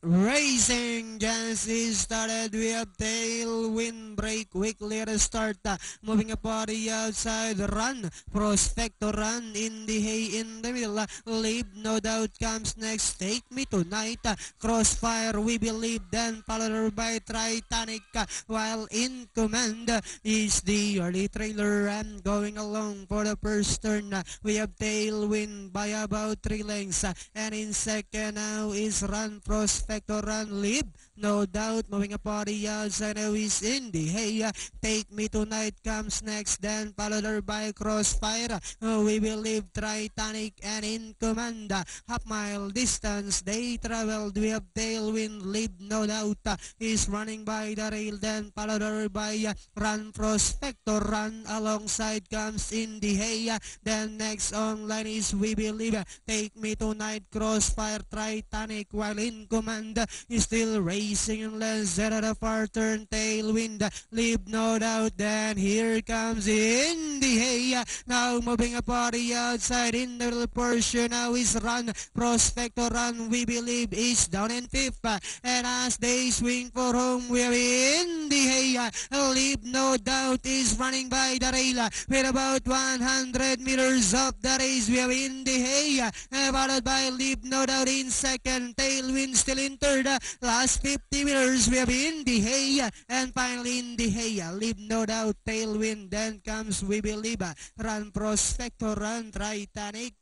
Racing just is started. We have tailwind break quickly at the start. Moving a party outside. Run. Prospector run in the hay in the middle. Leave no doubt comes next. Take me tonight. Crossfire we believe. Then followed by Titanic. While in command is the early trailer. And going along for the first turn. We have tailwind by about 3 lengths. And in second now is Run Prospector. Run Lead, no doubt, moving a party outside now is in the hay. Take Me Tonight comes next, then followed by Crossfire. We will leave Titanic and in command. Half mile distance they traveled. We have Tailwind Lead, no doubt, is running by the rail, then followed by Run Prospector. Run alongside comes in the hay. Then next online is We Believe. Take Me Tonight, Crossfire, Titanic, while in command is still racing in less than a far turn. Tailwind, Leave no doubt. Then here comes in the hay. Now moving a party outside in the middle portion. Now is Run Prospector. Run We Believe is down in fifth. And as they swing for home, we're in the hay. Leave no doubt is running by the rail with about 100 meters of the race. We are in the hay, followed by Leave no doubt in second. Tailwind still in third. Last 50 meters we have in the hay, and finally in the hay, Leave no doubt, Tailwind. Then comes We Believe, Run Prospector, Run Titanic.